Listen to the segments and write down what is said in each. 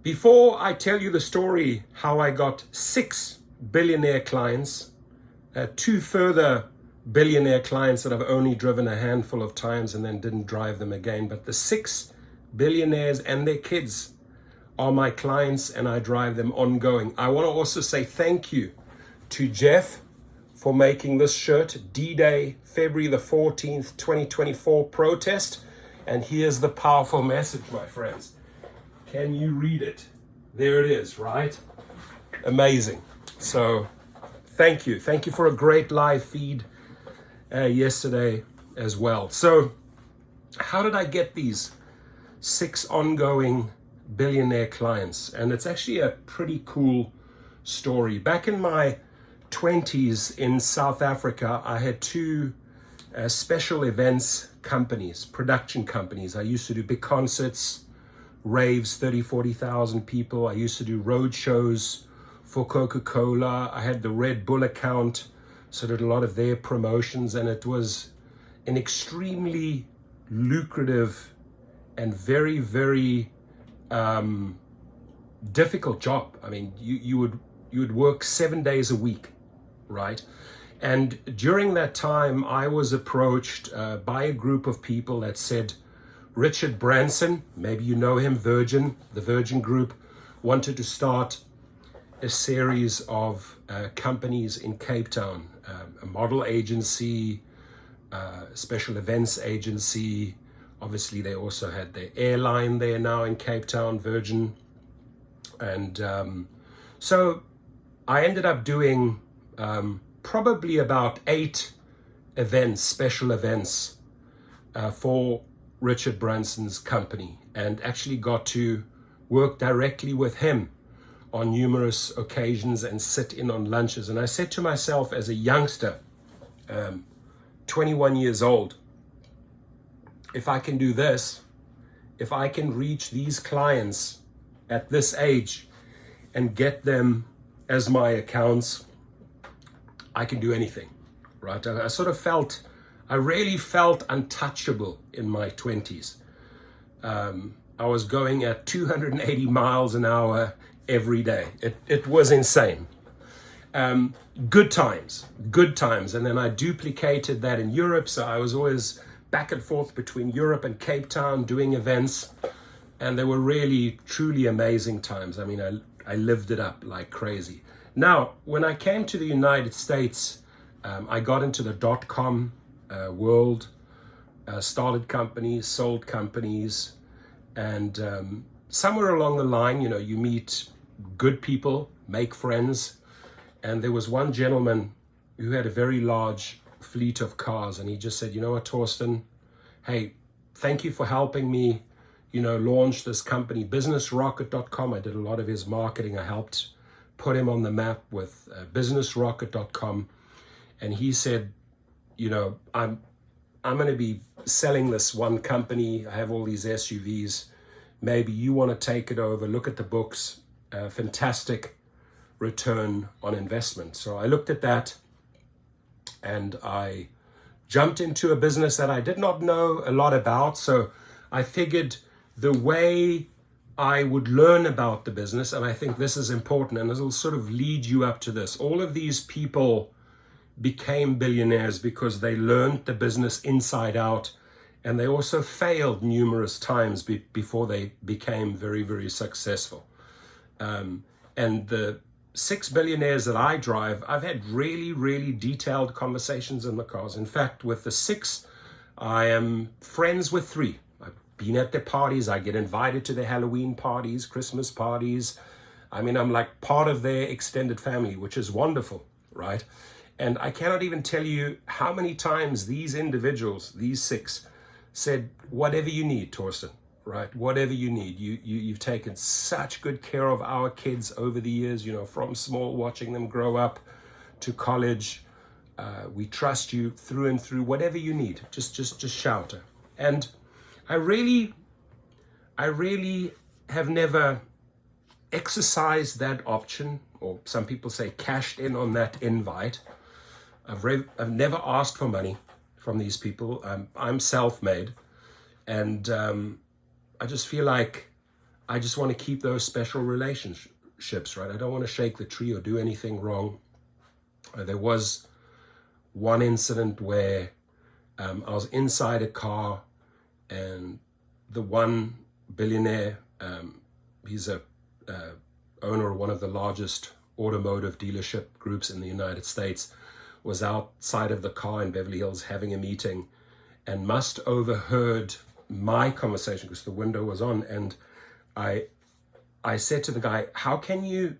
Before I tell you the story how I got 6 billionaire clients, 2 further billionaire clients that I've only driven a handful of times and then didn't drive them again, but the 6 billionaires and their kids are my clients and I drive them ongoing. I want to also say thank you to Jeff for making this shirt, D-Day, February the 14th, 2024 protest. And here's the powerful message, my friends. Can you read it? There it is, right? Amazing. So thank you. Thank you for a great live feed yesterday as well. So how did I get these 6 ongoing billionaire clients? And it's actually a pretty cool story. Back in my 20s in South Africa, I had 2 special events companies, production companies. I used to do big concerts, raves, 30, 40,000 people. I used to do road shows for Coca-Cola. I had the Red Bull account, so did a lot of their promotions, and it was an extremely lucrative and very, very difficult job. I mean, you would work 7 days a week, right? And during that time, I was approached by a group of people that said, Richard Branson, maybe you know him, Virgin, the Virgin Group, wanted to start a series of companies in Cape Town, a model agency, special events agency. Obviously, they also had their airline there now in Cape Town, Virgin. And so I ended up doing probably about 8 events, special events for Richard Branson's company, and actually got to work directly with him on numerous occasions and sit in on lunches. And I said to myself as a youngster, 21 years old, if I can do this, if I can reach these clients at this age and get them as my accounts, I can do anything, right? I really felt untouchable in my 20s. I was going at 280 miles an hour every day. It was insane. Good times. And then I duplicated that in Europe. So I was always back and forth between Europe and Cape Town doing events. And they were really, truly amazing times. I mean, I lived it up like crazy. Now, when I came to the United States, I got into the .com world, started companies, sold companies, and somewhere along the line, you meet good people, make friends. And there was one gentleman who had a very large fleet of cars, and he just said, you know what, Torsten, hey, thank you for helping me, launch this company, businessrocket.com. I did a lot of his marketing. I helped put him on the map with businessrocket.com. And he said, I'm going to be selling this one company. I have all these SUVs. Maybe you want to take it over, look at the books, fantastic return on investment. So I looked at that and I jumped into a business that I did not know a lot about. So I figured the way I would learn about the business, and I think this is important, and this will sort of lead you up to this. All of these people became billionaires because they learned the business inside out, and they also failed numerous times before they became very, very successful. And the 6 billionaires that I drive, I've had really, really detailed conversations in the cars. In fact, with the 6, I am friends with 3. I've been at their parties. I get invited to their Halloween parties, Christmas parties. I mean, I'm like part of their extended family, which is wonderful, right? And I cannot even tell you how many times these individuals, these 6, said, whatever you need, Torsten, right? Whatever you need. You've taken such good care of our kids over the years, from small, watching them grow up to college. We trust you through and through. Whatever you need, just shout. And I really have never exercised that option, or some people say cashed in on that invite. I've never asked for money from these people. I'm self-made, and I just feel like I just want to keep those special relationships, right? I don't want to shake the tree or do anything wrong. There was one incident where I was inside a car, and the one billionaire, he's a owner of one of the largest automotive dealership groups in the United States, was outside of the car in Beverly Hills having a meeting, and must overheard my conversation because the window was on. And I said to the guy, how can you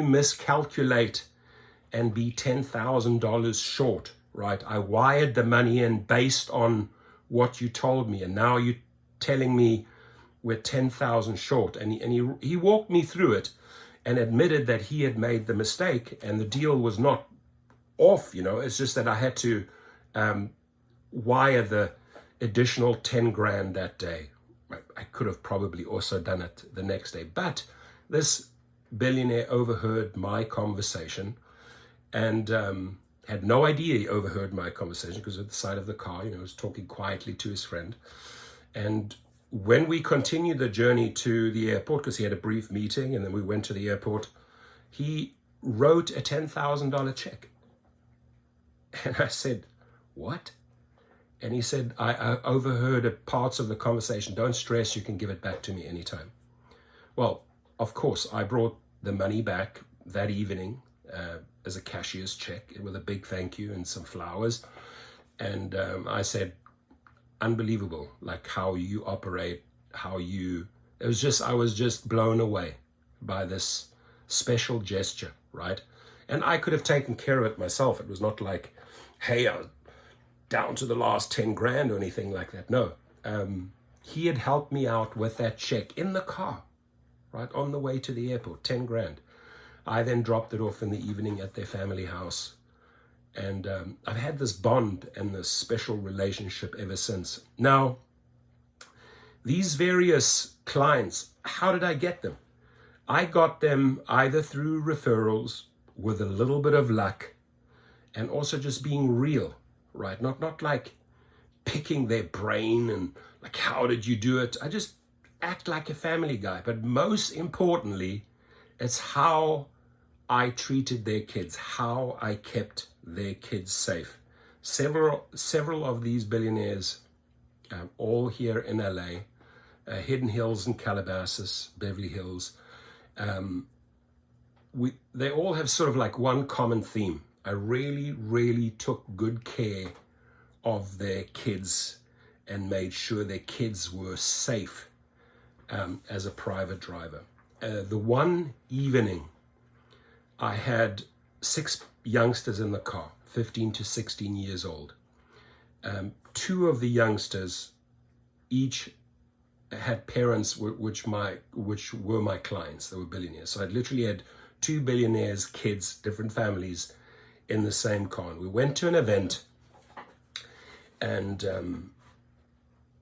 miscalculate and be $10,000 short, right? I wired the money in based on what you told me, and now you're telling me we're 10,000 short. And he walked me through it and admitted that he had made the mistake, and the deal was not off, it's just that I had to wire the additional 10 grand that day. I could have probably also done it the next day, but this billionaire overheard my conversation and had no idea he overheard my conversation because at the side of the car, he was talking quietly to his friend. And when we continued the journey to the airport, because he had a brief meeting and then we went to the airport, he wrote a $10,000 check. And I said, what? And he said, I overheard parts of the conversation. Don't stress, you can give it back to me anytime. Well, of course, I brought the money back that evening as a cashier's check with a big thank you and some flowers. And I said, unbelievable, like how you operate, I was just blown away by this special gesture, right? And I could have taken care of it myself. It was not like, hey, I was down to the last 10 grand or anything like that. No, he had helped me out with that check in the car, right, on the way to the airport, 10 grand. I then dropped it off in the evening at their family house. And I've had this bond and this special relationship ever since. Now, these various clients, how did I get them? I got them either through referrals with a little bit of luck and also just being real, right? Not like picking their brain and like, how did you do it? I just act like a family guy. But most importantly, it's how I treated their kids, how I kept their kids safe. Several of these billionaires, all here in LA, Hidden Hills and Calabasas, Beverly Hills, they all have sort of like one common theme. I really, really took good care of their kids and made sure their kids were safe as a private driver. The one evening, I had 6 youngsters in the car, 15 to 16 years old. 2 of the youngsters each had parents which were my clients. They were billionaires. So I literally had 2 billionaires' kids, different families, in the same car. And we went to an event, and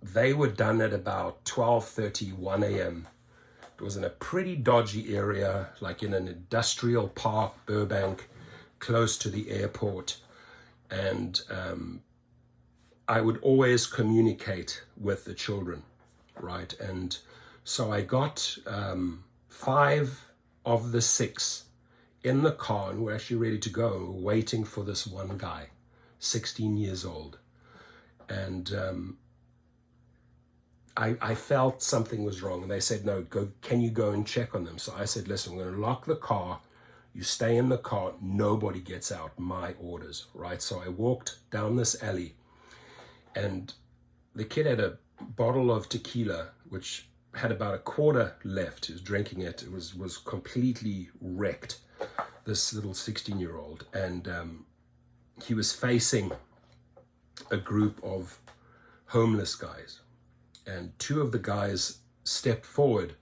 they were done at about 12:30, 1 a.m. It was in a pretty dodgy area, like in an industrial park, Burbank, close to the airport. And I would always communicate with the children, right? And so I got 5 of the 6 in the car, and we're actually ready to go. And we're waiting for this one guy, 16 years old. And I felt something was wrong, and they said, no, can you go and check on them? So I said, listen, I'm going to lock the car. You stay in the car. Nobody gets out. My orders, right? So I walked down this alley, and the kid had a bottle of tequila, which had about a quarter left. He was drinking it. It was completely wrecked, this little 16-year-old. And he was facing a group of homeless guys. And 2 of the guys stepped forward,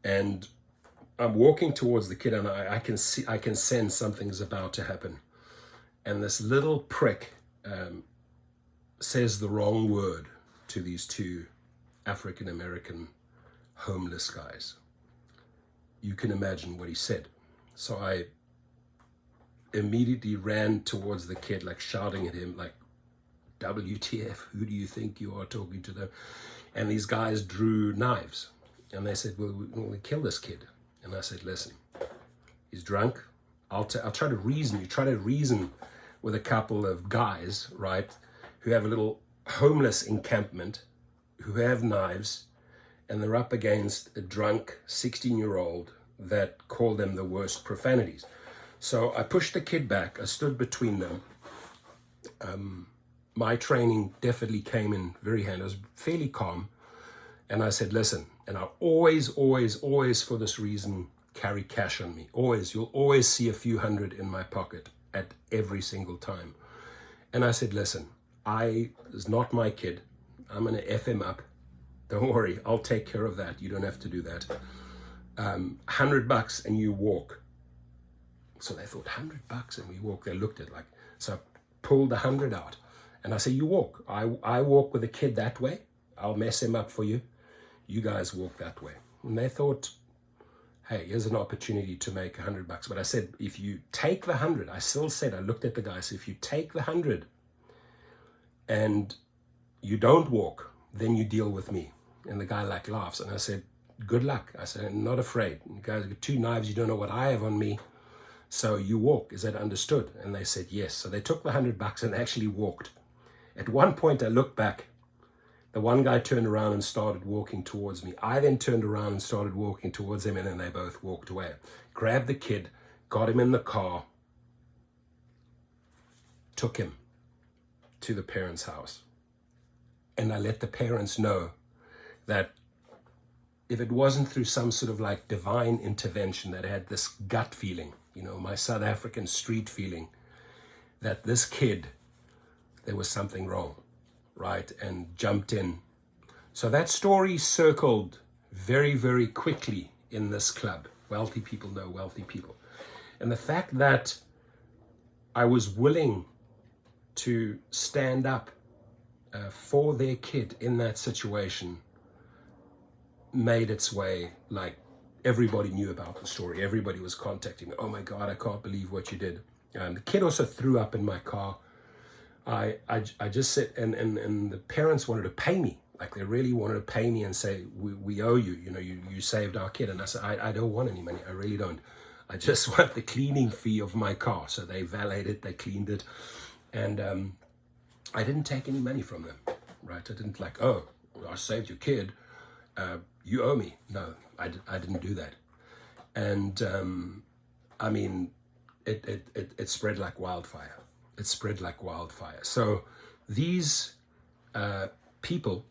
and I'm walking towards the kid, and I can sense something's about to happen. And this little prick says the wrong word to these 2 African-American homeless guys. You can imagine what he said. So I immediately ran towards the kid, like shouting at him, like, WTF, who do you think you are talking to them? And these guys drew knives. And they said, well, we'll kill this kid. And I said, listen, he's drunk. I'll try to reason. You try to reason with a couple of guys, right, who have a little homeless encampment, who have knives, and they're up against a drunk 16-year-old that called them the worst profanities. So I pushed the kid back. I stood between them. My training definitely came in very handy. I was fairly calm. And I said, listen, and I always for this reason carry cash on me. Always. You'll always see a few hundred in my pocket at every single time. And I said, listen, it's not my kid. I'm going to F him up. Don't worry, I'll take care of that. You don't have to do that. $100 and you walk. So they thought, $100 and we walk. They looked at like, so I pulled 100 out. And I said, you walk. I walk with a kid that way. I'll mess him up for you. You guys walk that way. And they thought, hey, here's an opportunity to make $100. But I said, if you take the 100, I still said, I looked at the guy, so if you take the 100 and you don't walk, then you deal with me. And the guy like laughs. And I said, good luck. I said, I'm not afraid. You guys got 2 knives. You don't know what I have on me. So you walk. Is that understood? And they said, yes. So they took the $100 and actually walked. At one point, I looked back. The one guy turned around and started walking towards me. I then turned around and started walking towards him, and then they both walked away. Grabbed the kid, got him in the car, took him to the parents' house. And I let the parents know that if it wasn't through some sort of like divine intervention, that I had this gut feeling, you know, my South African street feeling, that this kid, there was something wrong, right? And jumped in. So that story circled very, very quickly in this club. Wealthy people know wealthy people. And the fact that I was willing to stand up for their kid in that situation made its way. Like, everybody knew about the story. Everybody was contacting me. Oh my God, I can't believe what you did. The kid also threw up in my car. I just said, and the parents wanted to pay me. Like, they really wanted to pay me and say, we owe you, you know, you saved our kid. And I said, I don't want any money. I really don't. I just want the cleaning fee of my car. So they valeted, they cleaned it. And I didn't take any money from them, right? I didn't like, oh, I saved your kid. You owe me. No, I didn't do that. And I mean, it spread like wildfire. It spread like wildfire. So these people,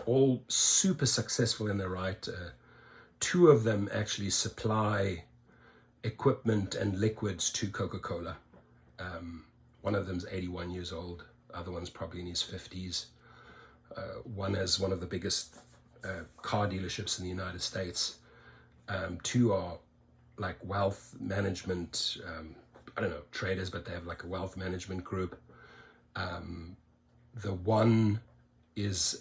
all super successful in their right, 2 of them actually supply equipment and liquids to Coca-Cola. One of them's 81 years old. Other one's probably in his 50s. One has one of the biggest car dealerships in the United States. 2 are like wealth management, I don't know, traders, but they have like a wealth management group. The one is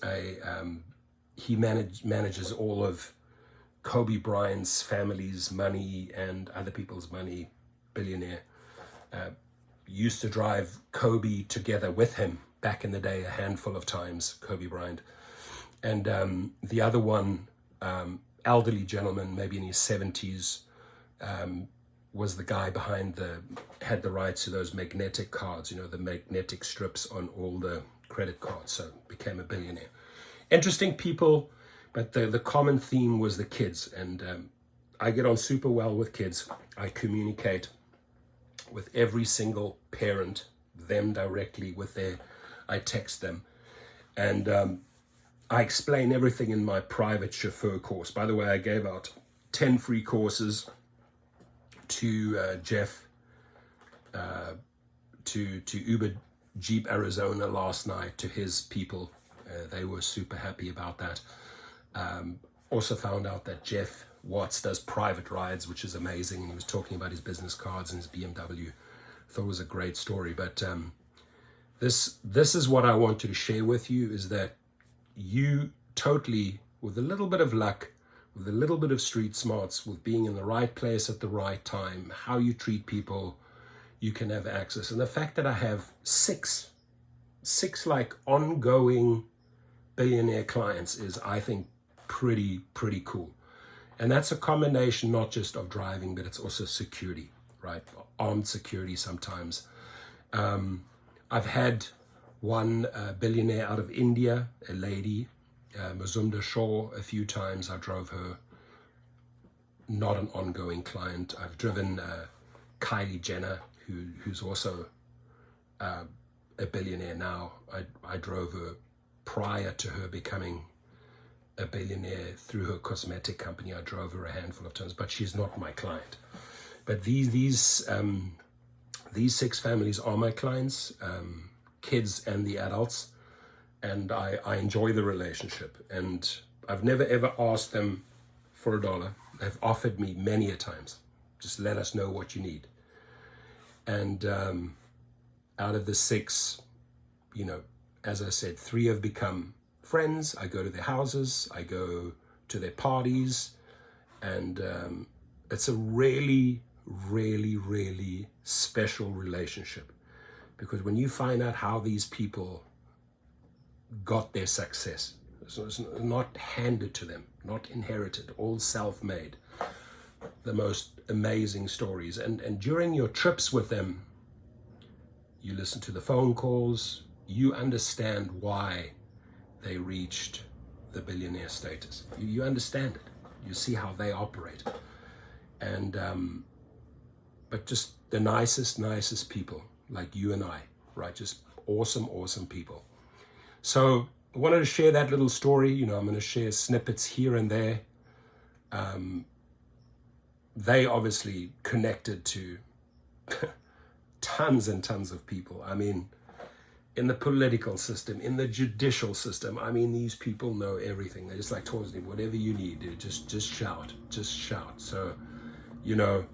he manages all of Kobe Bryant's family's money and other people's money, billionaire. Used to drive Kobe together with him back in the day a handful of times, Kobe Bryant. And the other one, elderly gentleman, maybe in his 70s, was the guy had the rights to those magnetic cards, you know, the magnetic strips on all the credit cards, so became a billionaire. Interesting people, but the common theme was the kids. And I get on super well with kids. I communicate with every single parent, them directly I text them. And I explain everything in my private chauffeur course. By the way, I gave out 10 free courses to Jeff, to Uber Jeep Arizona last night, to his people. They were super happy about that. Also found out that Jeff Watts does private rides, which is amazing. And he was talking about his business cards and his BMW. Thought it was a great story. But this is what I wanted to share with you, is that you totally, with a little bit of luck, with a little bit of street smarts, with being in the right place at the right time, how you treat people, you can have access. And the fact that I have six like ongoing billionaire clients is, I think, pretty cool. And that's a combination not just of driving, but it's also security, right? Armed security sometimes. I've had one billionaire out of India, a lady, Mazumdar Shaw, a few times. I drove her, not an ongoing client. I've driven Kylie Jenner, who's also a billionaire now. I drove her prior to her becoming a billionaire through her cosmetic company. I drove her a handful of times, but she's not my client. But these 6 families are my clients, kids and the adults, and I enjoy the relationship. And I've never ever asked them for $1. They've offered me many a times, just let us know what you need. And out of the 6, you know, as I said, 3 have become friends. I go to their houses, I go to their parties, and it's a really special relationship, because when you find out how these people got their success, so it's not handed to them, not inherited, all self-made, the most amazing stories. And during your trips with them, you listen to the phone calls, you understand why they reached the billionaire status. You understand it. You see how they operate. And but just the nicest people, like you and I, right? Just awesome people. So I wanted to share that little story. You know, I'm going to share snippets here and there. They obviously connected to tons and tons of people. I mean, in the political system, in the judicial system, I mean, these people know everything. They're just like, Torsley, whatever you need, dude, just shout. So, you know,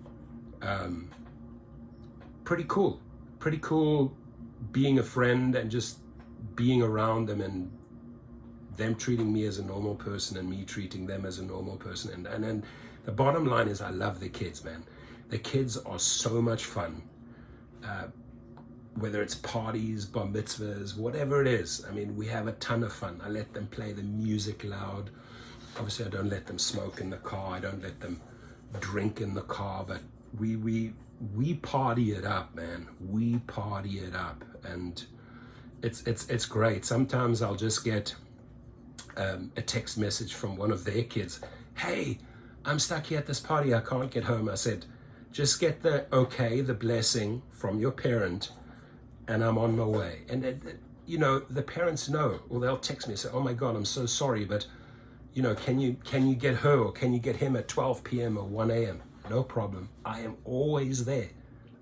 pretty cool being a friend and just being around them, and them treating me as a normal person and me treating them as a normal person. And then the bottom line is I love the kids, man. The kids are so much fun. Whether it's parties, bar mitzvahs, whatever it is. I mean, we have a ton of fun. I let them play the music loud. Obviously, I don't let them smoke in the car. I don't let them drink in the car, but we party it up, man. We party it up, and it's great. Sometimes I'll just get a text message from one of their kids. Hey, I'm stuck here at this party. I can't get home. I said, just get the okay, the blessing from your parent, and I'm on my way. And you know, the parents know, or they'll text me and say, oh my God, I'm so sorry, but you know, can you get her or can you get him at 12 p.m. or 1 a.m.? No problem. I am always there.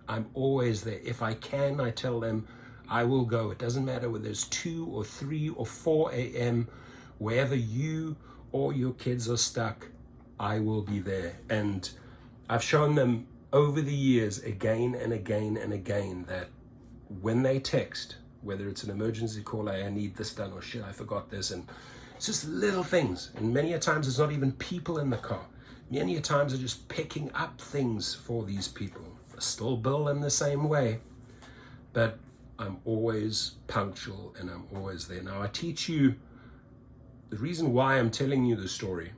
I'm always there. If I can, I tell them I will go. It doesn't matter whether it's 2 or 3 or 4 a.m. Wherever you or your kids are stuck, I will be there. And I've shown them over the years again and again that when they text, whether it's an emergency call, I need this done, or shit, I forgot this, and it's just little things. And many a times it's not even people in the car. Many a times are just picking up things for these people. I still bill them the same way, but I'm always punctual and I'm always there. Now I teach you, the reason why I'm telling you the story,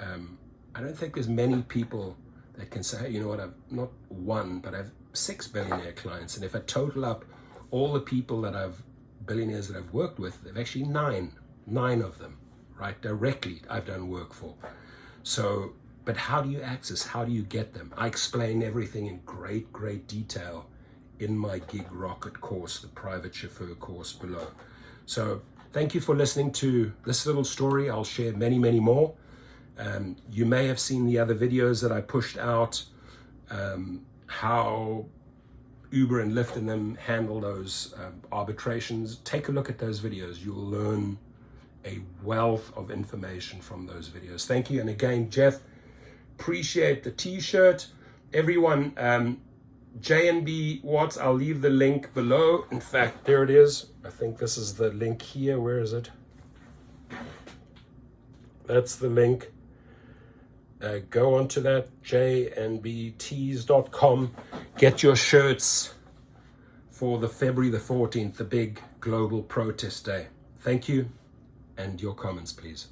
I don't think there's many people that can say, hey, you know what, I've not one, but I've 6 billionaire clients. And if I total up all the people billionaires that I've worked with, they've actually 9 of them, right? Directly I've done work for. So, but how do you access, how do you get them? I explain everything in great detail in my Gig Rocket course, the private chauffeur course below. So thank you for listening to this little story. I'll share many more. You may have seen the other videos that I pushed out, how Uber and Lyft and them handle those arbitrations. Take a look at those videos. You'll learn a wealth of information from those videos. Thank you. And again, Jeff, appreciate the t-shirt. Everyone, JNB Watts, I'll leave the link below. In fact, there it is. I think this is the link here. Where is it? That's the link. Go onto that, jnbtees.com. Get your shirts for the February the 14th, the big global protest day. Thank you, and your comments, please.